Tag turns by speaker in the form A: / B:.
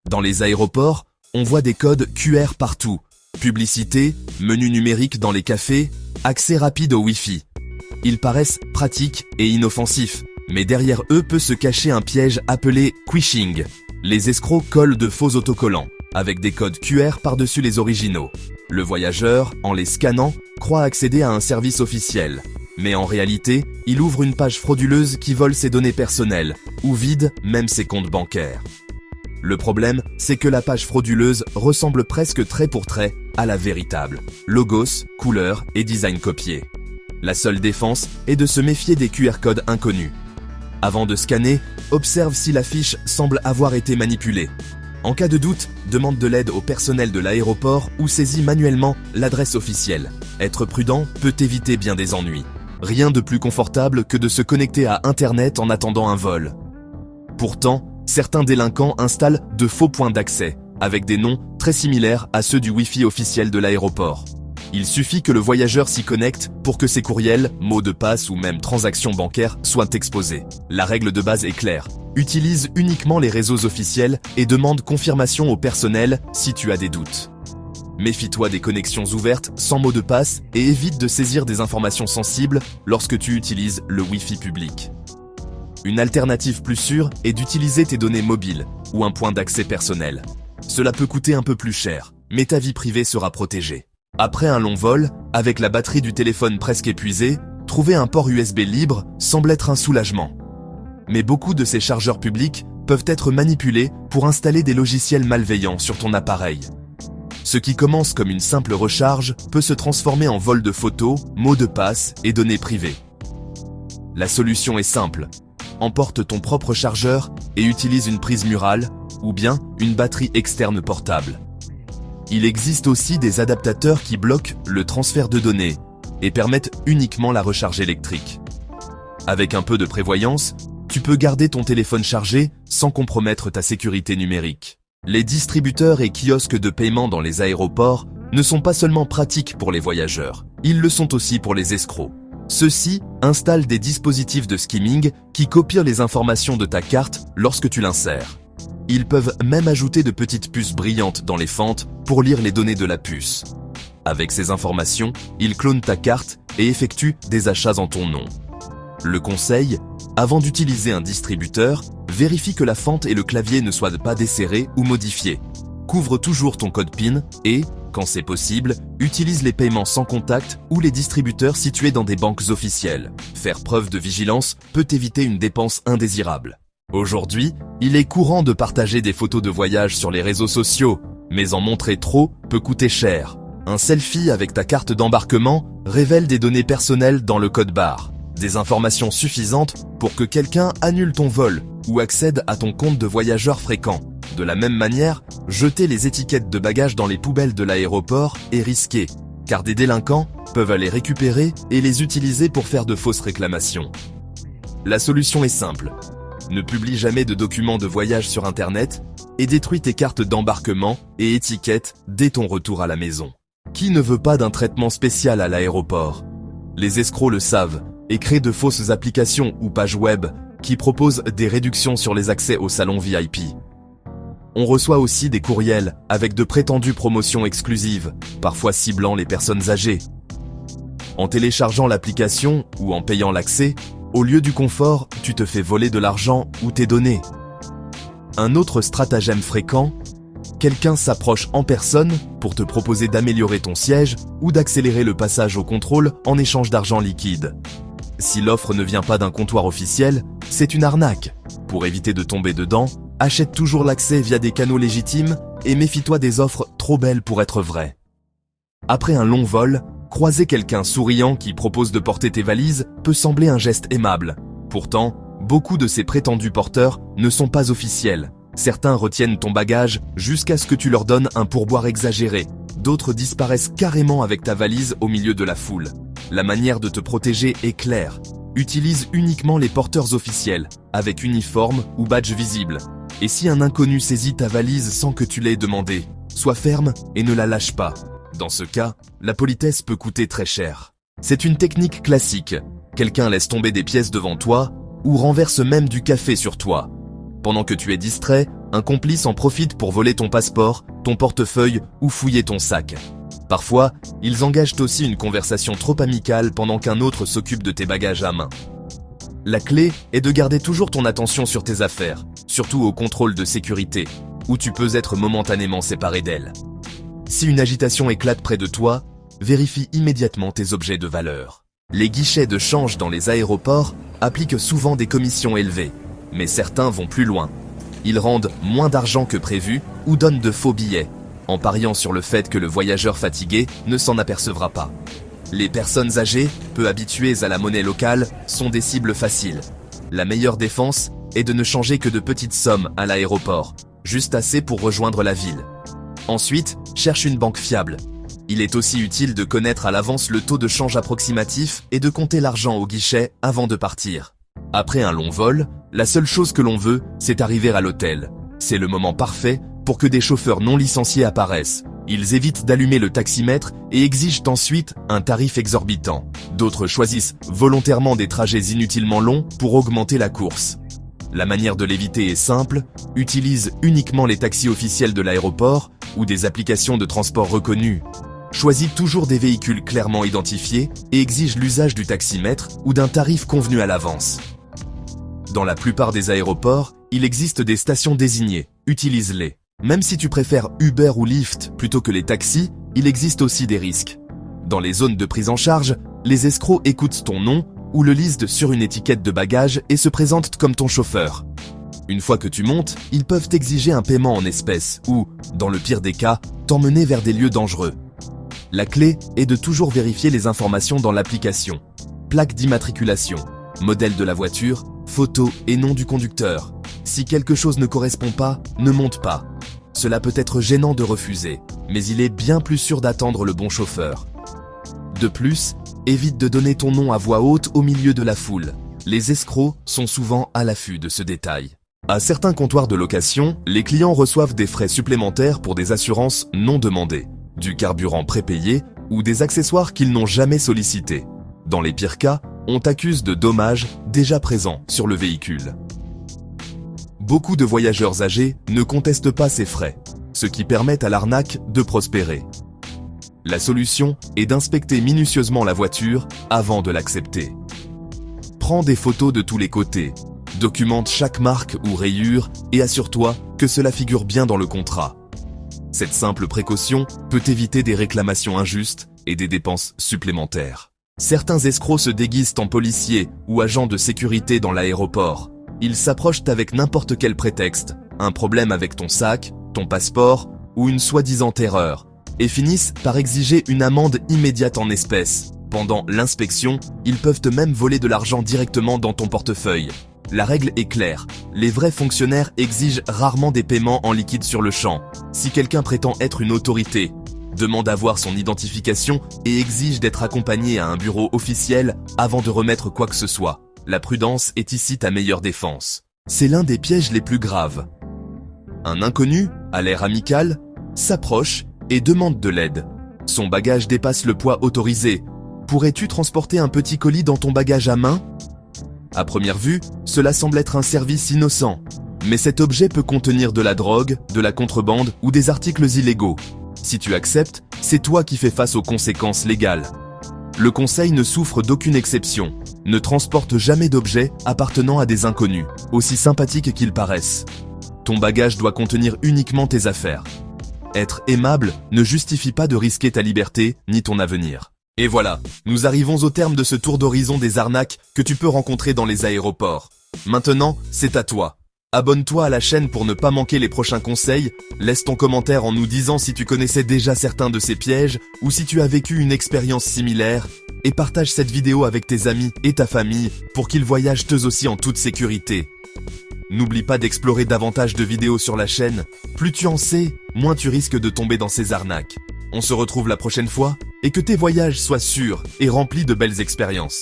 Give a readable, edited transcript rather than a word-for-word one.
A: Dans les aéroports, on voit des codes QR partout. Publicité, menu numérique dans les cafés, accès rapide au Wi-Fi. Ils paraissent pratiques et inoffensifs, mais derrière eux peut se cacher un piège appelé phishing. Les escrocs collent de faux autocollants, avec des codes QR par-dessus les originaux. Le voyageur, en les scannant, croit accéder à un service officiel. Mais en réalité, il ouvre une page frauduleuse qui vole ses données personnelles, ou vide même ses comptes bancaires. Le problème, c'est que la page frauduleuse ressemble presque trait pour trait à la véritable. Logos, couleurs et design copiés. La seule défense est de se méfier des QR codes inconnus. Avant de scanner, observe si la fiche semble avoir été manipulée. En cas de doute, demande de l'aide au personnel de l'aéroport ou saisis manuellement l'adresse officielle. Être prudent peut éviter bien des ennuis. Rien de plus confortable que de se connecter à Internet en attendant un vol. Pourtant, certains délinquants installent de faux points d'accès, avec des noms très similaires à ceux du Wi-Fi officiel de l'aéroport. Il suffit que le voyageur s'y connecte pour que ses courriels, mots de passe ou même transactions bancaires soient exposés. La règle de base est claire. Utilise uniquement les réseaux officiels et demande confirmation au personnel si tu as des doutes. Méfie-toi des connexions ouvertes sans mot de passe et évite de saisir des informations sensibles lorsque tu utilises le Wi-Fi public. Une alternative plus sûre est d'utiliser tes données mobiles ou un point d'accès personnel. Cela peut coûter un peu plus cher, mais ta vie privée sera protégée. Après un long vol, avec la batterie du téléphone presque épuisée, trouver un port USB libre semble être un soulagement. Mais beaucoup de ces chargeurs publics peuvent être manipulés pour installer des logiciels malveillants sur ton appareil. Ce qui commence comme une simple recharge peut se transformer en vol de photos, mots de passe et données privées. La solution est simple. Emporte ton propre chargeur et utilise une prise murale ou bien une batterie externe portable. Il existe aussi des adaptateurs qui bloquent le transfert de données et permettent uniquement la recharge électrique. Avec un peu de prévoyance, tu peux garder ton téléphone chargé sans compromettre ta sécurité numérique. Les distributeurs et kiosques de paiement dans les aéroports ne sont pas seulement pratiques pour les voyageurs, ils le sont aussi pour les escrocs. Ceux-ci installent des dispositifs de skimming qui copient les informations de ta carte lorsque tu l'insères. Ils peuvent même ajouter de petites puces brillantes dans les fentes pour lire les données de la puce. Avec ces informations, ils clonent ta carte et effectuent des achats en ton nom. Le conseil, avant d'utiliser un distributeur, vérifie que la fente et le clavier ne soient pas desserrés ou modifiés. Couvre toujours ton code PIN et, quand c'est possible, utilise les paiements sans contact ou les distributeurs situés dans des banques officielles. Faire preuve de vigilance peut éviter une dépense indésirable. Aujourd'hui, il est courant de partager des photos de voyage sur les réseaux sociaux, mais en montrer trop peut coûter cher. Un selfie avec ta carte d'embarquement révèle des données personnelles dans le code barre. Des informations suffisantes pour que quelqu'un annule ton vol ou accède à ton compte de voyageur fréquent. De la même manière, jeter les étiquettes de bagages dans les poubelles de l'aéroport est risqué, car des délinquants peuvent les récupérer et les utiliser pour faire de fausses réclamations. La solution est simple. Ne publie jamais de documents de voyage sur Internet et détruis tes cartes d'embarquement et étiquettes dès ton retour à la maison. Qui ne veut pas d'un traitement spécial à l'aéroport? Les escrocs le savent et créent de fausses applications ou pages web qui proposent des réductions sur les accès au salon VIP. On reçoit aussi des courriels avec de prétendues promotions exclusives, parfois ciblant les personnes âgées. En téléchargeant l'application ou en payant l'accès, au lieu du confort, tu te fais voler de l'argent ou tes données. Un autre stratagème fréquent, quelqu'un s'approche en personne pour te proposer d'améliorer ton siège ou d'accélérer le passage au contrôle en échange d'argent liquide. Si l'offre ne vient pas d'un comptoir officiel, c'est une arnaque. Pour éviter de tomber dedans, achète toujours l'accès via des canaux légitimes et méfie-toi des offres trop belles pour être vraies. Après un long vol, croiser quelqu'un souriant qui propose de porter tes valises peut sembler un geste aimable. Pourtant, beaucoup de ces prétendus porteurs ne sont pas officiels. Certains retiennent ton bagage jusqu'à ce que tu leur donnes un pourboire exagéré. D'autres disparaissent carrément avec ta valise au milieu de la foule. La manière de te protéger est claire. Utilise uniquement les porteurs officiels, avec uniforme ou badge visible. Et si un inconnu saisit ta valise sans que tu l'aies demandé, sois ferme et ne la lâche pas. Dans ce cas, la politesse peut coûter très cher. C'est une technique classique. Quelqu'un laisse tomber des pièces devant toi ou renverse même du café sur toi. Pendant que tu es distrait, un complice en profite pour voler ton passeport, ton portefeuille ou fouiller ton sac. Parfois, ils engagent aussi une conversation trop amicale pendant qu'un autre s'occupe de tes bagages à main. La clé est de garder toujours ton attention sur tes affaires, surtout au contrôle de sécurité, où tu peux être momentanément séparé d'elles. Si une agitation éclate près de toi, vérifie immédiatement tes objets de valeur. Les guichets de change dans les aéroports appliquent souvent des commissions élevées, mais certains vont plus loin. Ils rendent moins d'argent que prévu ou donnent de faux billets, en pariant sur le fait que le voyageur fatigué ne s'en apercevra pas. Les personnes âgées, peu habituées à la monnaie locale, sont des cibles faciles. La meilleure défense est de ne changer que de petites sommes à l'aéroport, juste assez pour rejoindre la ville. Ensuite, cherche une banque fiable. Il est aussi utile de connaître à l'avance le taux de change approximatif et de compter l'argent au guichet avant de partir. Après un long vol, la seule chose que l'on veut, c'est arriver à l'hôtel. C'est le moment parfait pour que des chauffeurs non licenciés apparaissent. Ils évitent d'allumer le taximètre et exigent ensuite un tarif exorbitant. D'autres choisissent volontairement des trajets inutilement longs pour augmenter la course. La manière de l'éviter est simple, utilise uniquement les taxis officiels de l'aéroport ou des applications de transport reconnues. Choisis toujours des véhicules clairement identifiés et exige l'usage du taximètre ou d'un tarif convenu à l'avance. Dans la plupart des aéroports, il existe des stations désignées, utilise-les. Même si tu préfères Uber ou Lyft plutôt que les taxis, il existe aussi des risques. Dans les zones de prise en charge, les escrocs écoutent ton nom ou le lisent sur une étiquette de bagage et se présentent comme ton chauffeur. Une fois que tu montes, ils peuvent t'exiger un paiement en espèces ou, dans le pire des cas, t'emmener vers des lieux dangereux. La clé est de toujours vérifier les informations dans l'application. Plaque d'immatriculation, modèle de la voiture, photo et nom du conducteur. Si quelque chose ne correspond pas, ne monte pas. Cela peut être gênant de refuser, mais il est bien plus sûr d'attendre le bon chauffeur. De plus, évite de donner ton nom à voix haute au milieu de la foule. Les escrocs sont souvent à l'affût de ce détail. À certains comptoirs de location, les clients reçoivent des frais supplémentaires pour des assurances non demandées, du carburant prépayé ou des accessoires qu'ils n'ont jamais sollicités. Dans les pires cas, on t'accuse de dommages déjà présents sur le véhicule. Beaucoup de voyageurs âgés ne contestent pas ces frais, ce qui permet à l'arnaque de prospérer. La solution est d'inspecter minutieusement la voiture avant de l'accepter. Prends des photos de tous les côtés, documente chaque marque ou rayure et assure-toi que cela figure bien dans le contrat. Cette simple précaution peut éviter des réclamations injustes et des dépenses supplémentaires. Certains escrocs se déguisent en policiers ou agents de sécurité dans l'aéroport. Ils s'approchent avec n'importe quel prétexte, un problème avec ton sac, ton passeport ou une soi-disant erreur, et finissent par exiger une amende immédiate en espèces. Pendant l'inspection, ils peuvent même voler de l'argent directement dans ton portefeuille. La règle est claire, les vrais fonctionnaires exigent rarement des paiements en liquide sur le champ. Si quelqu'un prétend être une autorité, demande à voir son identification et exige d'être accompagné à un bureau officiel avant de remettre quoi que ce soit. La prudence est ici ta meilleure défense. C'est l'un des pièges les plus graves. Un inconnu, à l'air amical, s'approche et demande de l'aide. Son bagage dépasse le poids autorisé. Pourrais-tu transporter un petit colis dans ton bagage à main ? À première vue, cela semble être un service innocent. Mais cet objet peut contenir de la drogue, de la contrebande ou des articles illégaux. Si tu acceptes, c'est toi qui fais face aux conséquences légales. Le conseil ne souffre d'aucune exception. Ne transporte jamais d'objets appartenant à des inconnus, aussi sympathiques qu'ils paraissent. Ton bagage doit contenir uniquement tes affaires. Être aimable ne justifie pas de risquer ta liberté ni ton avenir. Et voilà, nous arrivons au terme de ce tour d'horizon des arnaques que tu peux rencontrer dans les aéroports. Maintenant, c'est à toi. Abonne-toi à la chaîne pour ne pas manquer les prochains conseils, laisse ton commentaire en nous disant si tu connaissais déjà certains de ces pièges ou si tu as vécu une expérience similaire et partage cette vidéo avec tes amis et ta famille pour qu'ils voyagent eux aussi en toute sécurité. N'oublie pas d'explorer davantage de vidéos sur la chaîne, plus tu en sais, moins tu risques de tomber dans ces arnaques. On se retrouve la prochaine fois et que tes voyages soient sûrs et remplis de belles expériences.